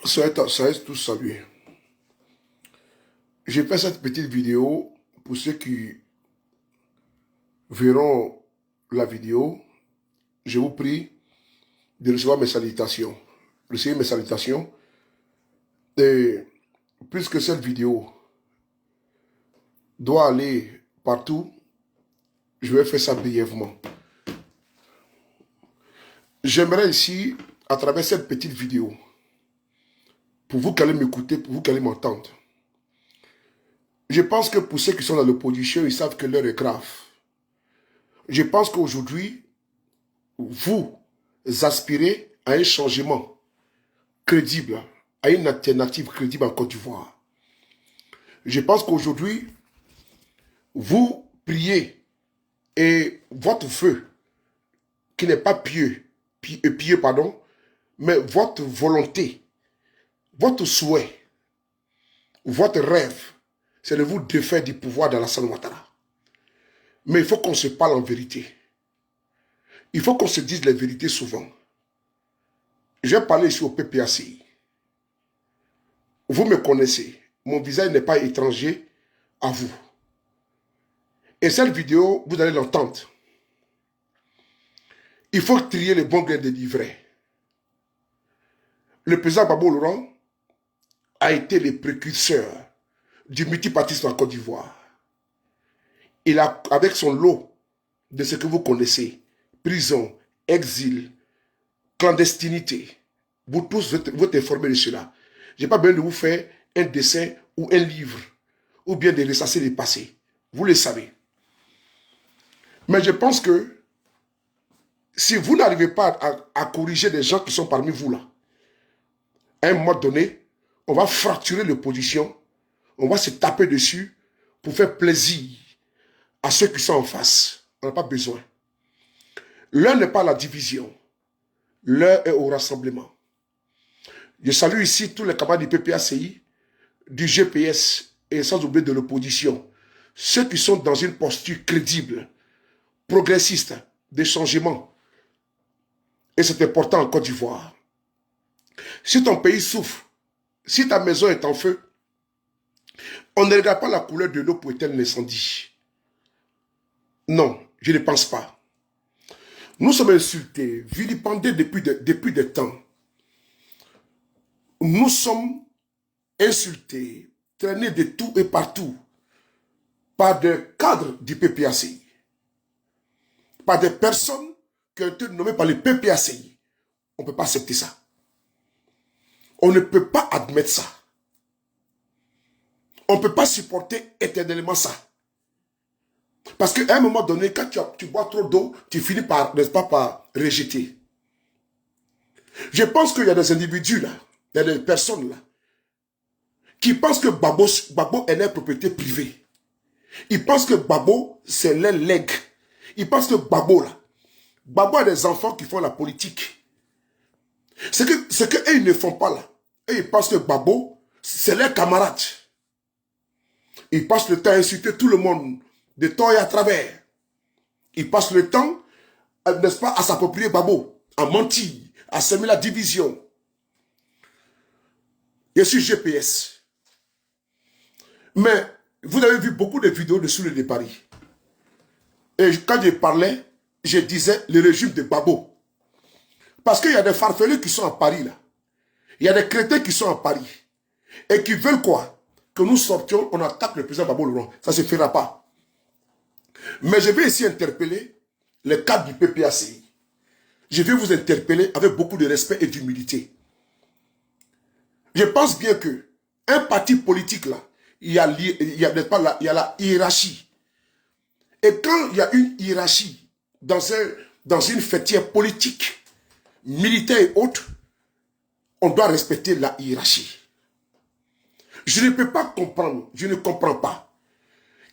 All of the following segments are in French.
Soyez tous salués. J'ai fait cette petite vidéo pour ceux qui verront la vidéo. Je vous prie de recevoir mes salutations. Recevez mes salutations. Et puisque cette vidéo doit aller partout, je vais faire ça brièvement. J'aimerais ici, à travers cette petite vidéo, pour vous qui allez m'écouter, pour vous qui allez m'entendre, je pense que pour ceux qui sont dans l'opposition, ils savent que l'heure est grave. Je pense qu'aujourd'hui, vous aspirez à un changement crédible, à une alternative crédible en Côte d'Ivoire. Je pense qu'aujourd'hui, vous priez et votre feu, qui n'est pas pieux, mais votre volonté, votre souhait, votre rêve, c'est de vous défaire du pouvoir d'Alassane Ouattara. Mais il faut qu'on se parle en vérité. Il faut qu'on se dise les vérités souvent. J'ai parlé ici au PPACI. Vous me connaissez. Mon visage n'est pas étranger à vous. Et cette vidéo, vous allez l'entendre. Il faut trier les bons grains des livrets. Le président Gbagbo Laurent a été le précurseur du multipartisme en Côte d'Ivoire. Il a, avec son lot de ce que vous connaissez, prison, exil, clandestinité, vous tous vous êtes informés de cela. Je n'ai pas besoin de vous faire un dessin ou un livre, ou bien de ressasser les passés. Vous le savez. Mais je pense que si vous n'arrivez pas à corriger des gens qui sont parmi vous là, à un moment donné, on va fracturer l'opposition, on va se taper dessus pour faire plaisir à ceux qui sont en face. On n'a pas besoin. L'heure n'est pas la division. L'heure est au rassemblement. Je salue ici tous les camarades du PPACI, du GPS et sans oublier de l'opposition. Ceux qui sont dans une posture crédible, progressiste, de changement. Et c'est important en Côte d'Ivoire. Si ton pays souffre, si ta maison est en feu, on ne regarde pas la couleur de l'eau pour éteindre l'incendie. Non, je ne pense pas. Nous sommes insultés, vilipendés depuis des temps. Nous sommes insultés, traînés de tout et partout par des cadres du PPACI, par des personnes qui ont été nommées par le PPACI. On ne peut pas accepter ça. On ne peut pas admettre ça. On ne peut pas supporter éternellement ça. Parce qu'à un moment donné, quand tu bois trop d'eau, tu finis par, n'est-ce pas, par rejeter. Je pense qu'il y a des individus là, il y a des personnes là, qui pensent que Gbagbo est leur propriété privée. Ils pensent que Gbagbo, c'est leur legs. Ils pensent que Gbagbo a des enfants qui font la politique. Ce que eux, ils ne font pas là. Et ils pensent que Gbagbo, c'est leur camarade. Ils passent le temps à insulter tout le monde, de temps et à travers. Ils passent le temps, n'est-ce pas, à s'approprier Gbagbo, à mentir, à semer la division. Je suis GPS. Mais vous avez vu beaucoup de vidéos de Soulé de Paris. Et quand je parlais, je disais le régime de Gbagbo. Parce qu'il y a des farfelus qui sont à Paris là. Il y a des crétins qui sont à Paris. Et qui veulent quoi? Que nous sortions, on attaque le président Gbagbo Laurent. Ça ne se fera pas. Mais je vais ici interpeller les cadres du PPACI. Je vais vous interpeller avec beaucoup de respect et d'humilité. Je pense bien que un parti politique là, il y a la hiérarchie. Et quand il y a une hiérarchie dans une fêtière politique, militaire et autres, on doit respecter la hiérarchie. Je ne peux pas comprendre, je ne comprends pas,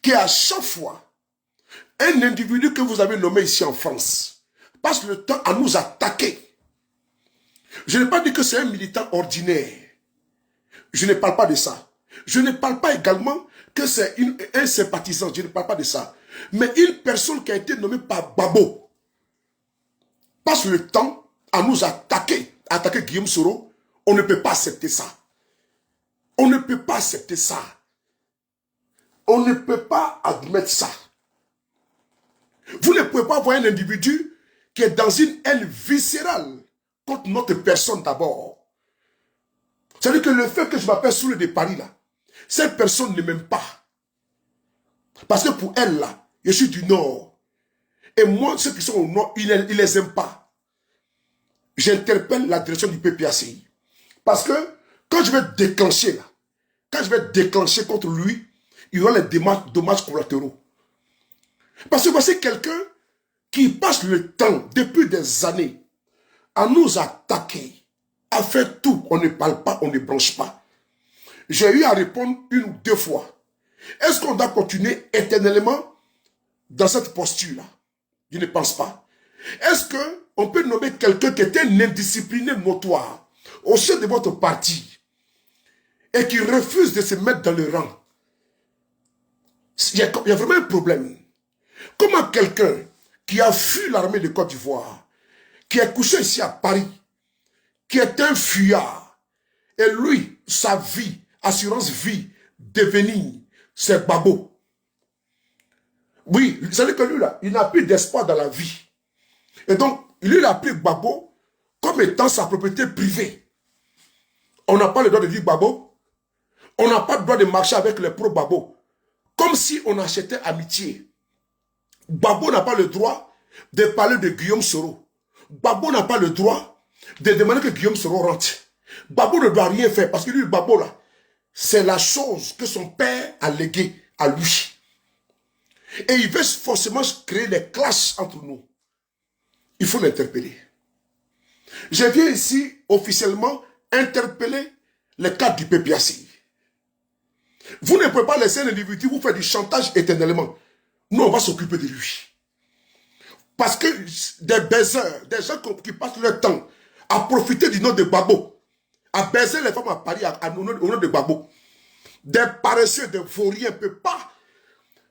qu'à chaque fois, un individu que vous avez nommé ici en France passe le temps à nous attaquer. Je n'ai pas dit que c'est un militant ordinaire. Je ne parle pas de ça. Je ne parle pas également que c'est un sympathisant, je ne parle pas de ça. Mais une personne qui a été nommée par Gbagbo passe le temps à nous attaquer Guillaume Soro. On ne peut pas accepter ça. On ne peut pas accepter ça. On ne peut pas admettre ça. Vous ne pouvez pas voir un individu qui est dans une haine viscérale contre notre personne d'abord. C'est-à-dire que le fait que je m'appelle Soule de Paris, là, cette personne ne m'aime pas. Parce que pour elle, là, je suis du Nord. Et moi, ceux qui sont au Nord, ils ne les aiment pas. J'interpelle la direction du PPACI. Parce que quand je vais déclencher, là, quand je vais déclencher contre lui, il y aura les dommages collatéraux. Parce que voici quelqu'un qui passe le temps, depuis des années, à nous attaquer, à faire tout. On ne parle pas, on ne branche pas. J'ai eu à répondre une ou deux fois. Est-ce qu'on doit continuer éternellement dans cette posture-là? Je ne pense pas. Est-ce qu'on peut nommer quelqu'un qui était un indiscipliné notoire au sein de votre parti et qui refuse de se mettre dans le rang? Il y a vraiment un problème. Comment quelqu'un qui a fui l'armée de Côte d'Ivoire, qui est couché ici à Paris, qui est un fuyard, et lui, sa vie, assurance vie, devenir, c'est Gbagbo. Oui, vous savez que lui, là, il n'a plus d'espoir dans la vie. Et donc, lui, il a pris Gbagbo comme étant sa propriété privée. On n'a pas le droit de dire Gbagbo. On n'a pas le droit de marcher avec les pro-Gbagbo. Comme si on achetait amitié. Gbagbo n'a pas le droit de parler de Guillaume Soro. Gbagbo n'a pas le droit de demander que Guillaume Soro rentre. Gbagbo ne doit rien faire parce que lui, Gbagbo, là, c'est la chose que son père a léguée à lui. Et il veut forcément créer des clashes entre nous. Il faut l'interpeller. Je viens ici officiellement interpeller les cadres du PPACI. Vous ne pouvez pas laisser un individu vous faire du chantage éternellement. Nous, on va s'occuper de lui. Parce que des baiseurs, des gens qui passent leur temps à profiter du nom de Gbagbo, à baiser les femmes à Paris au nom de Gbagbo, des paresseux, des vauriens ne peuvent pas.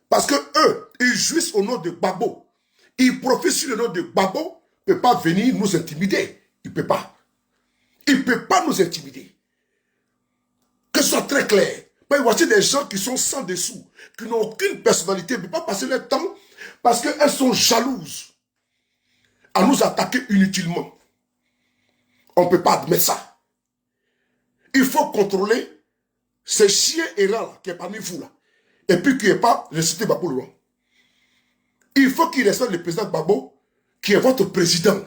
Parce que eux, ils jouissent au nom de Gbagbo. Ils profitent sur le nom de Gbagbo, ils ne peuvent pas venir nous intimider. Ils ne peuvent pas. Ils ne peuvent pas nous intimider. Que ce soit très clair. Mais voici des gens qui sont sans dessous, qui n'ont aucune personnalité, ils ne peuvent pas passer leur temps parce qu'elles sont jalouses à nous attaquer inutilement. On ne peut pas admettre ça. Il faut contrôler ces chiens errants qui est parmi vous là. Et puis qui n'est pas ressuscité Gbagbo loin. Il faut qu'il respecte le président Gbagbo, qui est votre président.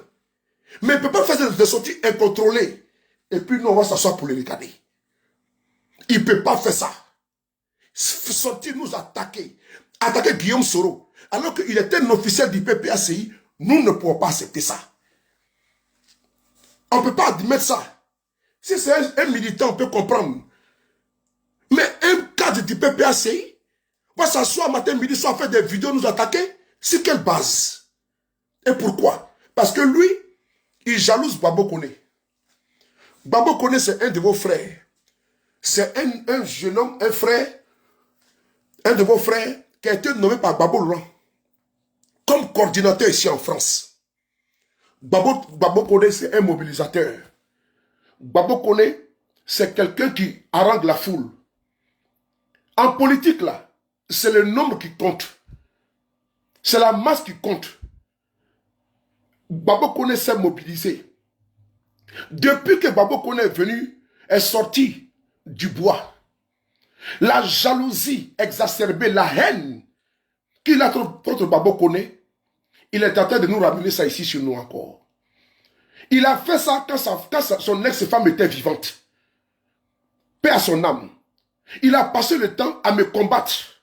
Mais il ne peut pas faire des sorties incontrôlées. Et puis nous, on va s'asseoir pour les regarder. Il ne peut pas faire ça. Sortir nous attaquer. Attaquer Guillaume Soro. Alors qu'il était un officiel du PPACI, nous ne pouvons pas accepter ça. On ne peut pas admettre ça. Si c'est un militant, on peut comprendre. Mais un cadre du PPACI va s'asseoir matin, midi, soir, faire des vidéos, nous attaquer. Sur quelle base? Et pourquoi? Parce que lui, il jalouse Gbagbo Kone. Gbagbo Kone, c'est un de vos frères. C'est un jeune homme, un frère, un de vos frères, qui a été nommé par Gbagbo Laurent comme coordinateur ici en France. Gbagbo Kone, c'est un mobilisateur. Gbagbo Kone, c'est quelqu'un qui harangue la foule. En politique, là, c'est le nombre qui compte. C'est la masse qui compte. Gbagbo Kone s'est mobilisé. Depuis que Gbagbo Kone est venu, est sorti du bois, la jalousie exacerbée, la haine qu'il a contre Gbagbo Kone, il est en train de nous ramener ça ici sur nous encore. Il a fait ça quand son ex-femme était vivante. Paix à son âme. Il a passé le temps à me combattre.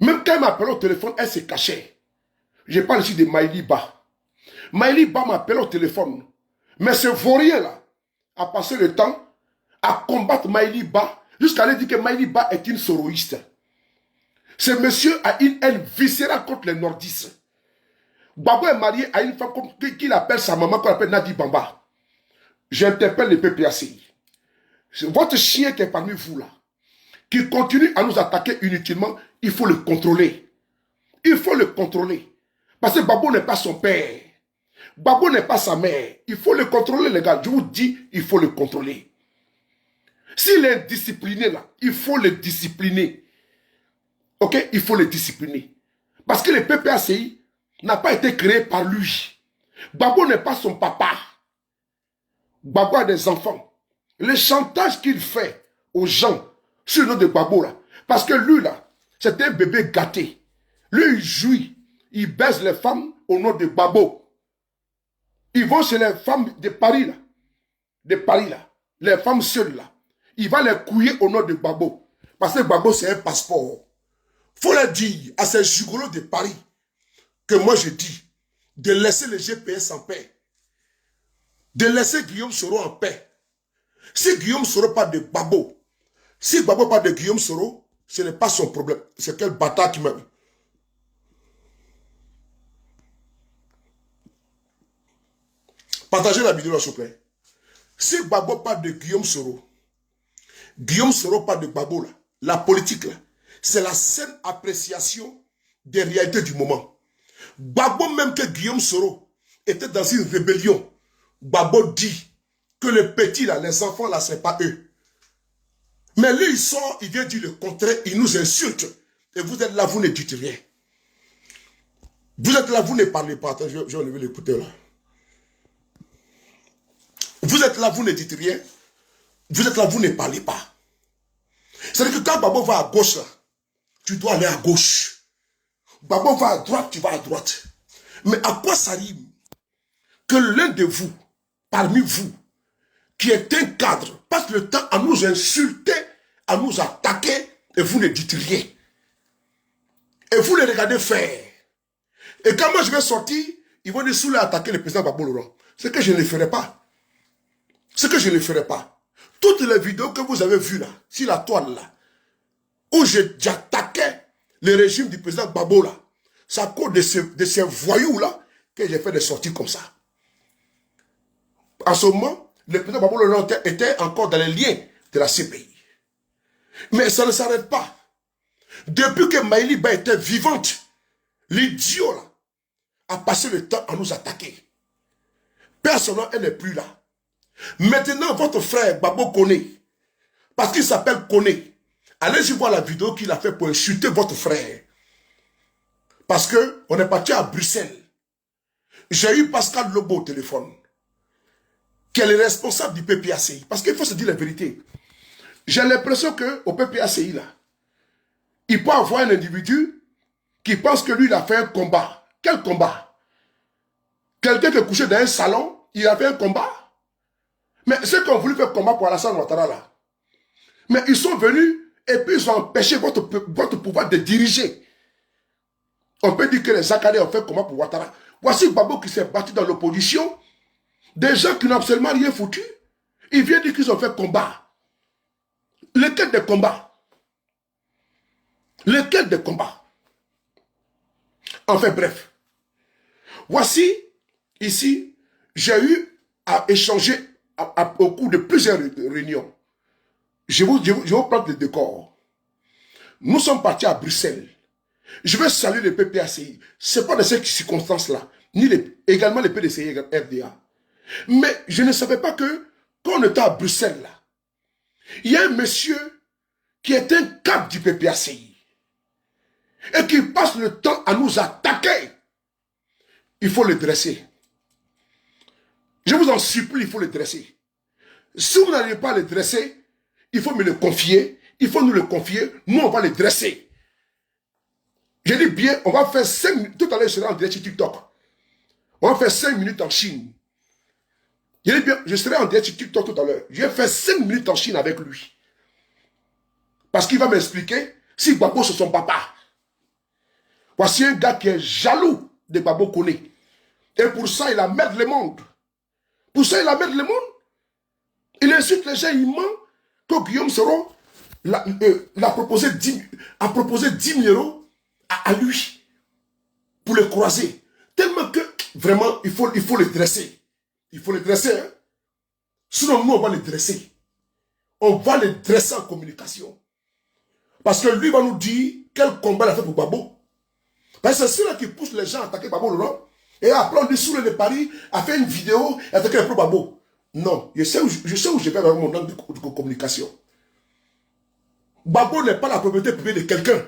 Même quand elle m'appelait au téléphone, elle se cachait. Je parle ici de Maïli Ba. Maïli Ba m'appelait au téléphone. Mais ce vaurien-là a passé le temps à combattre Maïli Ba jusqu'à lui dire que Maïli Ba est une soroïste. Ce monsieur a une haine viscérale contre les nordistes. Gbagbo est marié à une femme qu'il appelle sa maman, qu'on appelle Nadi Bamba. J'interpelle le PPACI. Votre chien qui est parmi vous là, qui continue à nous attaquer inutilement, il faut le contrôler. Il faut le contrôler. Parce que Babo n'est pas son père. Babo n'est pas sa mère. Il faut le contrôler, les gars. Je vous dis, il faut le contrôler. S'il est discipliné là, il faut le discipliner. Ok? Il faut le discipliner. Parce que le PPACI n'a pas été créé par lui. Babo n'est pas son papa. Babo a des enfants. Le chantage qu'il fait aux gens sur le nom de Babo là, parce que lui là, c'est un bébé gâté. Lui, il jouit. Il baise les femmes au nom de Babo. Ils vont chez les femmes de Paris là. De Paris là. Les femmes seules là. Il va les couiller au nom de Babo. Parce que Babo, c'est un passeport. Faut leur dire à ces gigolos de Paris que moi je dis de laisser le GPS en paix. De laisser Guillaume Soro en paix. Si Guillaume Soro parle de Babo, si Babo parle de Guillaume Soro, ce n'est pas son problème. C'est quel bâtard qui m'a... Partagez la vidéo, s'il vous plaît. Si Babo parle de Guillaume Soro parle de Babo, là, la politique, là, c'est la saine appréciation des réalités du moment. Babo, même que Guillaume Soro était dans une rébellion, Babo dit que les petits, là, les enfants, là, ce n'est pas eux. Mais lui, il sort, il vient dire le contraire, il nous insulte. Et vous êtes là, vous ne dites rien. Vous êtes là, vous ne parlez pas. Attends, je vais enlever l'écouteur là. Vous êtes là, vous ne dites rien. Vous êtes là, vous ne parlez pas. C'est-à-dire que quand Babo va à gauche, là, tu dois aller à gauche. Babo va à droite, tu vas à droite. Mais à quoi ça rime que l'un de vous, parmi vous, qui est un cadre, passe le temps à nous insulter, à nous attaquer, et vous ne dites rien. Et vous les regardez faire. Et quand moi je vais sortir, ils vont dire sous attaquer le président Babo Laurent. C'est que je ne le ferai pas. C'est que je ne le ferai pas. Toutes les vidéos que vous avez vues là, sur la toile là, où j'attaquais le régime du président Babo là, c'est à cause de ces voyous là que j'ai fait des sorties comme ça. En ce moment, le président Babo Laurent était encore dans les liens de la CPI. Mais ça ne s'arrête pas. Depuis que Maïli Ba était vivante, l'idiot là a passé le temps à nous attaquer. Personnellement, elle n'est plus là. Maintenant, votre frère Babo Koné, parce qu'il s'appelle Koné, allez-y voir la vidéo qu'il a fait pour insulter votre frère. Parce qu'on est parti à Bruxelles. J'ai eu Pascal Lobo au téléphone, qui est le responsable du PPACI. Parce qu'il faut se dire la vérité. J'ai l'impression qu'au PPACI, là, il peut avoir un individu qui pense que lui, il a fait un combat. Quel combat? Quelqu'un qui est couché dans un salon, il a fait un combat? Mais ceux qui ont voulu faire combat pour Alassane Ouattara, là, mais ils sont venus et puis ils ont empêché votre pouvoir de diriger. On peut dire que les Zakadés ont fait combat pour Ouattara. Voici Babo qui s'est battu dans l'opposition. Des gens qui n'ont absolument rien foutu. Ils viennent dire qu'ils ont fait combat. Lequel des combats? Lequel des combats? Enfin bref. Voici, ici, j'ai eu à échanger au cours de plusieurs réunions. Je vais vous prendre le décor. Nous sommes partis à Bruxelles. Je vais saluer le PPACI. Ce n'est pas de ces circonstances-là, ni également le PDCI et RDA. Mais je ne savais pas que, quand on était à Bruxelles, là, il y a un monsieur qui est un cap du PPACI et qui passe le temps à nous attaquer. Il faut le dresser. Je vous en supplie, il faut le dresser. Si vous n'arrivez pas à le dresser, il faut me le confier. Il faut nous le confier. Nous, on va le dresser. Je dis bien, on va faire 5 minutes. Tout à l'heure, je serai en direct sur TikTok. On va faire 5 minutes en Chine. Je dis bien, je serai en direct sur TikTok tout à l'heure. Je vais faire 5 minutes en Chine avec lui. Parce qu'il va m'expliquer si Babo c'est son papa. Voici un gars qui est jaloux de Babo Koné. Et pour ça, il emmerde le monde. Pour ça, il emmerde le monde. Il insulte les gens, il ment que Guillaume Soro a proposé 10 000 euros à lui pour le croiser. Tellement que, vraiment, il faut le dresser. Il faut le dresser. Hein? Sinon, nous, on va le dresser. On va le dresser en communication. Parce que lui va nous dire quel combat il a fait pour Gbagbo. Parce que c'est ceux-là qui poussent les gens à attaquer Gbagbo Laurent. Et après, on dit Soulé de Paris a fait une vidéo et attaqué le pro Gbagbo. Non, je sais où je vais avec mon angle de communication. Gbagbo n'est pas la propriété privée de quelqu'un.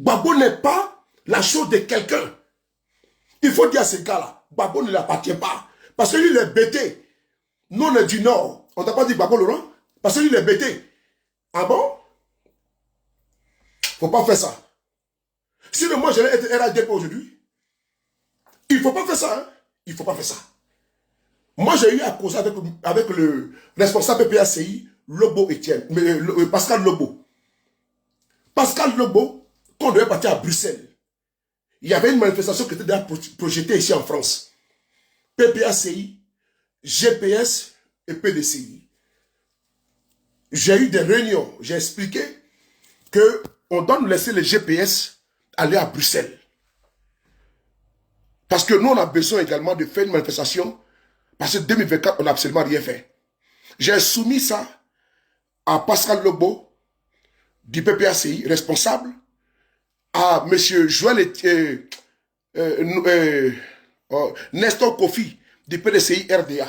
Gbagbo n'est pas la chose de quelqu'un. Il faut dire à ces gars-là, Gbagbo ne l'appartient pas. Parce que lui, il est bêté. Nous, on est du Nord. On t'a pas dit Gbagbo Laurent? Parce que lui, il est bêté. Ah bon? Faut pas faire ça. Si moi, j'allais être RADP aujourd'hui, il faut pas faire ça. Hein? Il faut pas faire ça. Moi, j'ai eu à causer avec le responsable PPACI, Lobo Etienne, Pascal Lobo. Pascal Lobo, quand on devait partir à Bruxelles, il y avait une manifestation qui était déjà projetée ici en France. PPACI, GPS et PDCI. J'ai eu des réunions, j'ai expliqué qu'on doit nous laisser les GPS aller à Bruxelles. Parce que nous, on a besoin également de faire une manifestation. Parce que 2024, on n'a absolument rien fait. J'ai soumis ça à Pascal Lobo, du PPACI, responsable, à M. Joël Nestor Kofi, du PDCI RDA.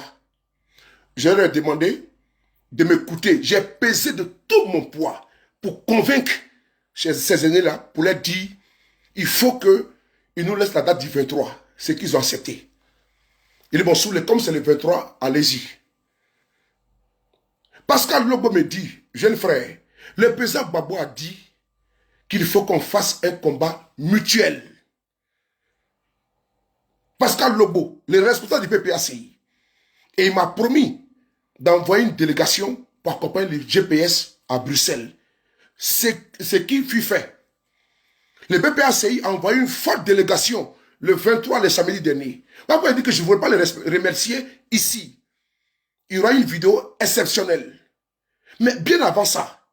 Je leur ai demandé de m'écouter. J'ai pesé de tout mon poids pour convaincre ces aînés-là, pour leur dire, il faut qu'ils nous laissent la date du 23, ce qu'ils ont accepté. Ils vont saouler, comme c'est le 23, allez-y. Pascal Lobo me dit, jeune frère, le président Gbagbo a dit qu'il faut qu'on fasse un combat mutuel. Pascal Lobo, le responsable du PPACI, et il m'a promis d'envoyer une délégation pour accompagner les GPS à Bruxelles. C'est ce qui fut fait. Le PPACI a envoyé une forte délégation le 23, le samedi dernier. Pourquoi il dit que je ne voulais pas les remercier ici? Il y aura une vidéo exceptionnelle. Mais bien avant ça,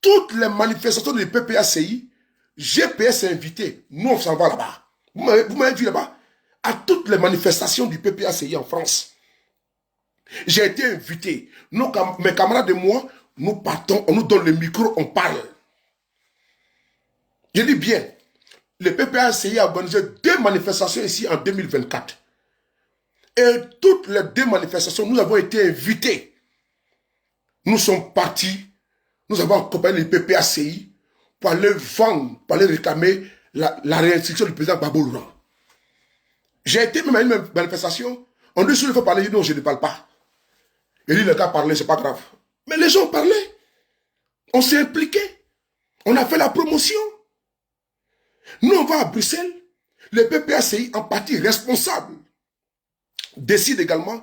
toutes les manifestations du PPACI, GPS est invité. Nous, on s'en va là-bas. Vous m'avez vu là-bas? À toutes les manifestations du PPACI en France. J'ai été invité. Mes camarades et moi, nous partons, on nous donne le micro, on parle. Je dis bien, le PPACI a organisé 2 manifestations ici en 2024. Et toutes les 2 manifestations, nous avons été invités. Nous sommes partis, nous avons accompagné le PPACI pour aller vendre, pour aller réclamer la réinstruction du président Gbagbo Laurent. J'ai été même à une manifestation, on dit qu'il faut parler, je dis non, je ne parle pas. Il dit, le gars parlait, c'est pas grave. Mais les gens parlaient. On s'est impliqué. On a fait la promotion. Nous, on va à Bruxelles. Le PPACI, en partie responsable, décide également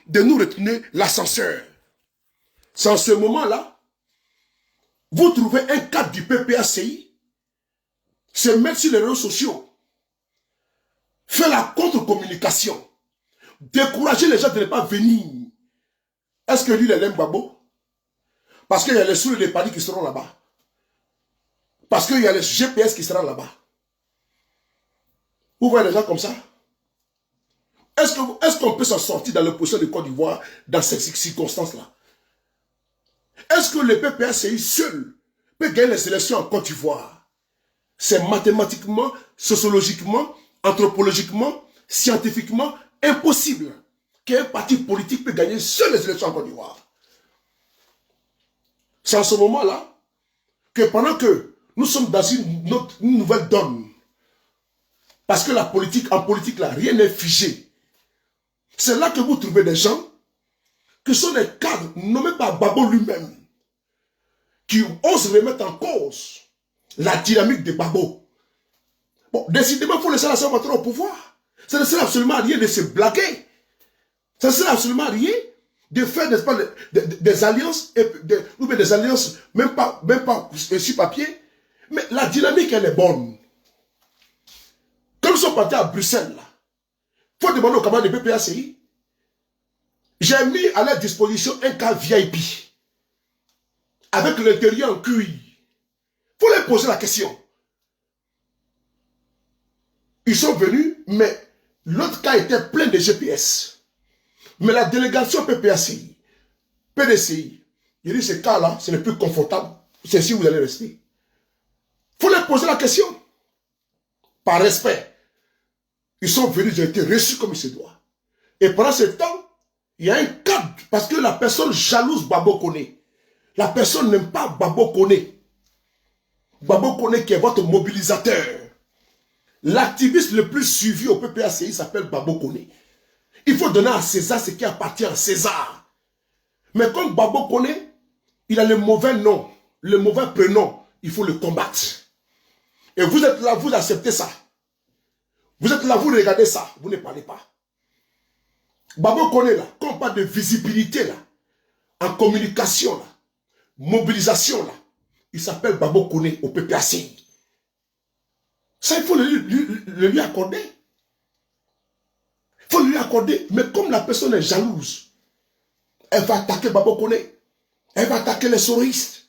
de nous retourner l'ascenseur. C'est en ce moment-là, vous trouvez un cadre du PPACI se mettre sur les réseaux sociaux, faire la contre-communication, décourager les gens de ne pas venir. Est-ce que lui, il aime Gbagbo? Parce qu'il y a les Soulé de Paris qui seront là-bas. Parce qu'il y a les GPS qui seront là-bas. Vous voyez les gens comme ça? Est-ce qu'on peut s'en sortir dans l'opposition de Côte d'Ivoire dans ces circonstances-là? Est-ce que le PPACI seul peut gagner les élections en Côte d'Ivoire? C'est mathématiquement, sociologiquement, anthropologiquement, scientifiquement impossible qu'un parti politique peut gagner seul les élections en Côte d'Ivoire. C'est en ce moment-là que pendant que nous sommes dans une nouvelle donne, parce que en politique, là, rien n'est figé. C'est là que vous trouvez des gens qui sont des cadres nommés par Gbagbo lui-même, qui osent remettre en cause la dynamique de Gbagbo. Bon, décidément, il faut laisser la Saint-Patron au pouvoir. Ça ne sert absolument à rien de se blaguer. Ça ne sert absolument à rien de faire, n'est-ce pas, des alliances, ou bien des alliances, même pas sur papier, mais la dynamique, elle est bonne. Quand nous sommes partis à Bruxelles, il faut demander aux camarades de PPACI, j'ai mis à leur disposition un cas VIP, avec l'intérieur en cuir. Il faut leur poser la question. Ils sont venus, mais l'autre cas était plein de GPS. Mais la délégation PPACI, PDCI, il dit ce cas-là, ce n'est plus confortable. c'est si vous allez rester. Il faut leur poser la question. Par respect. Ils sont venus, ils ont été reçus comme il se doit. Et pendant ce temps, il y a un cadre. Parce que la personne jalouse Babo Koné. La personne n'aime pas Babo Koné. Babo Koné qui est votre mobilisateur. L'activiste le plus suivi au PPACI s'appelle Babo Koné. Il faut donner à César ce qui appartient à César. Mais comme Babo Koné, il a le mauvais nom, le mauvais prénom, il faut le combattre. Et vous êtes là, vous acceptez ça. Vous êtes là, vous regardez ça, vous ne parlez pas. Babo Koné là, quand on parle de visibilité là, en communication là, mobilisation là, il s'appelle Babo Koné au PPACI. Ça, il faut le lui accorder. Il faut lui accorder. Mais comme la personne est jalouse, elle va attaquer Babo Koné. Elle va attaquer les soroïstes.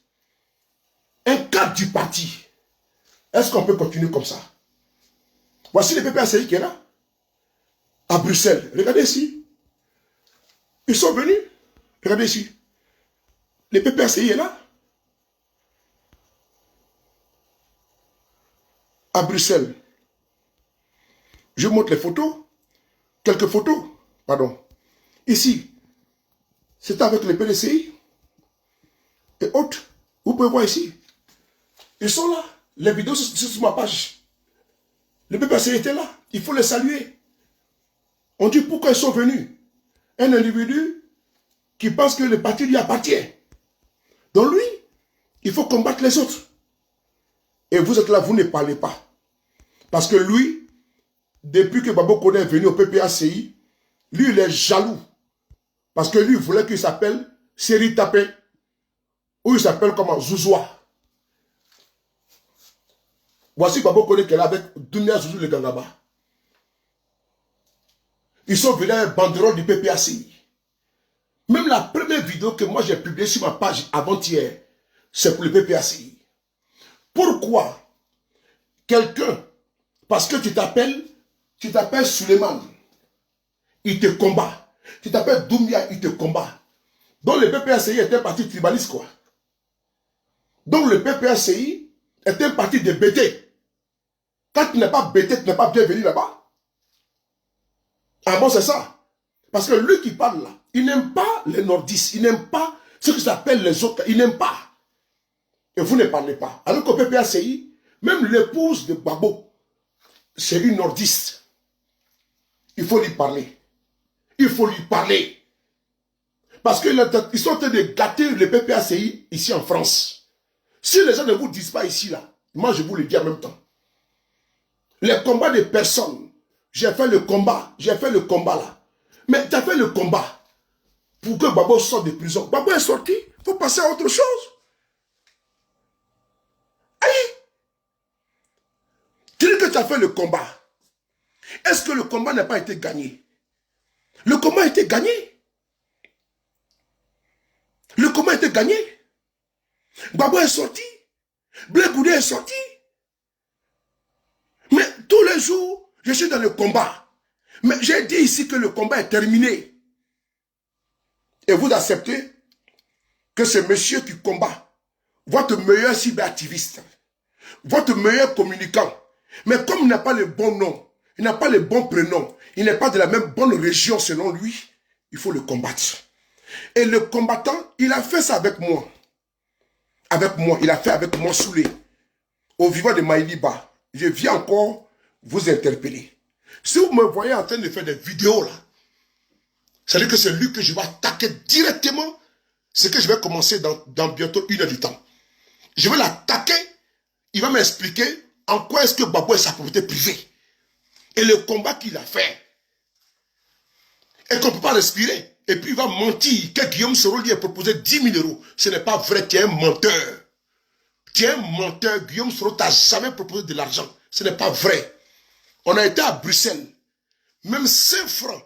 Un cadre du parti. Est-ce qu'on peut continuer comme ça? Voici le PPACI qui est là. À Bruxelles. Regardez ici. Ils sont venus. Regardez ici. Le PPACI est là. À Bruxelles. Je vous montre les photos. Quelques photos. Pardon. Ici. C'est avec le PDCI. Et autres. Vous pouvez voir ici. Ils sont là. Les vidéos sont sur ma page. Le PPACI était là. Il faut les saluer. On dit pourquoi ils sont venus. Un individu qui pense que le parti lui appartient. Donc lui, il faut combattre les autres. Et vous êtes là, vous ne parlez pas. Parce que lui, depuis que Babo Koné est venu au PPACI, lui, il est jaloux. Parce que lui, il voulait qu'il s'appelle Seri Tapé. Ou il s'appelle comment? Zouzoua. Voici Babo Koné qui est là avec Dounia Zouzou le Gangaba. Ils sont venus à un banderole du PPACI. Même la première vidéo que moi j'ai publiée sur ma page avant-hier, c'est pour le PPACI. Pourquoi quelqu'un, parce que tu t'appelles Suleiman, il te combat. Tu t'appelles Doumbia, il te combat. Donc le PPACI est un parti tribaliste, quoi. Donc le PPACI est un parti de BT. Quand tu n'es pas BT, tu n'es pas bienvenu là-bas. Ah bon, c'est ça. Parce que lui qui parle là, il n'aime pas les nordistes, il n'aime pas ce qui s'appelle les autres, il n'aime pas. Et vous ne parlez pas. Alors qu'au PPACI, même l'épouse de Babo, c'est une nordiste. Il faut lui parler. Il faut lui parler. Parce qu'ils sont en train de gâter le PPACI ici en France. Si les gens ne vous disent pas ici là, moi je vous le dis en même temps. Les combats de personnes, j'ai fait le combat là. Mais tu as fait le combat pour que Babo sorte de prison. Babo est sorti, il faut passer à autre chose. Aïe! Tu dis que tu as fait le combat. Est-ce que le combat n'a pas été gagné? Le combat a été gagné. Le combat a été gagné. Babo est sorti. Blé Goudé est sorti. Mais tous les jours, je suis dans le combat. Mais j'ai dit ici que le combat est terminé. Et vous acceptez que ce monsieur qui combat, votre meilleur cyberactiviste, votre meilleur communicant, mais comme il n'a pas le bon nom, il n'a pas le bon prénom, il n'est pas de la même bonne région selon lui, il faut le combattre. Et le combattant, il a fait ça avec moi. Avec moi, il a fait avec moi Soulé. Au vivant de Maïliba, je viens encore vous interpeller. Si vous me voyez en train de faire des vidéos là, c'est-à-dire que c'est lui que je vais attaquer directement, c'est que je vais commencer dans bientôt 1 heure du temps. Je vais l'attaquer, il va m'expliquer en quoi est-ce que Babo est sa propriété privée. Et le combat qu'il a fait. Et qu'on ne peut pas respirer. Et puis il va mentir que Guillaume Soro lui a proposé 10 000 euros. Ce n'est pas vrai, tu es un menteur. Tu es un menteur, Guillaume Soro t'a jamais proposé de l'argent. Ce n'est pas vrai. On a été à Bruxelles. Même 5 francs,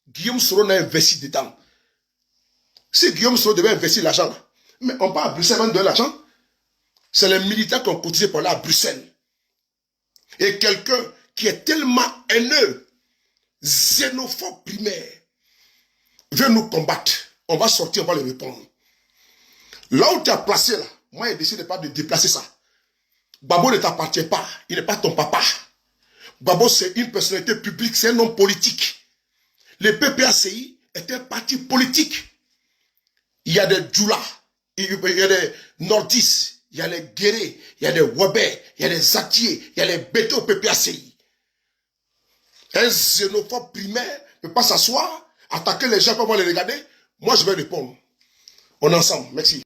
Guillaume Soro n'a investi dedans. Si Guillaume Soro devait investir l'argent, mais on part à Bruxelles, on donne l'argent. C'est les militaires qui ont cotisé pour aller à Bruxelles. Et quelqu'un qui est tellement haineux, xénophobe primaire, veut nous combattre. On va sortir, on va le répondre. Là où tu as placé là, Moi, il décide pas de déplacer ça. Gbagbo ne t'appartient pas. Il n'est pas ton papa. Gbagbo, c'est une personnalité publique, c'est un homme politique. Le PPACI est un parti politique. Il y a des Djoula, il y a des Nordis, il y a les Guérés, il y a les Wabé, il y a les Zatier, il y a les Béto au PPACI. Un xénophobe primaire ne peut pas s'asseoir, attaquer les gens, comment les regarder. Moi, je vais répondre. On est ensemble. Merci.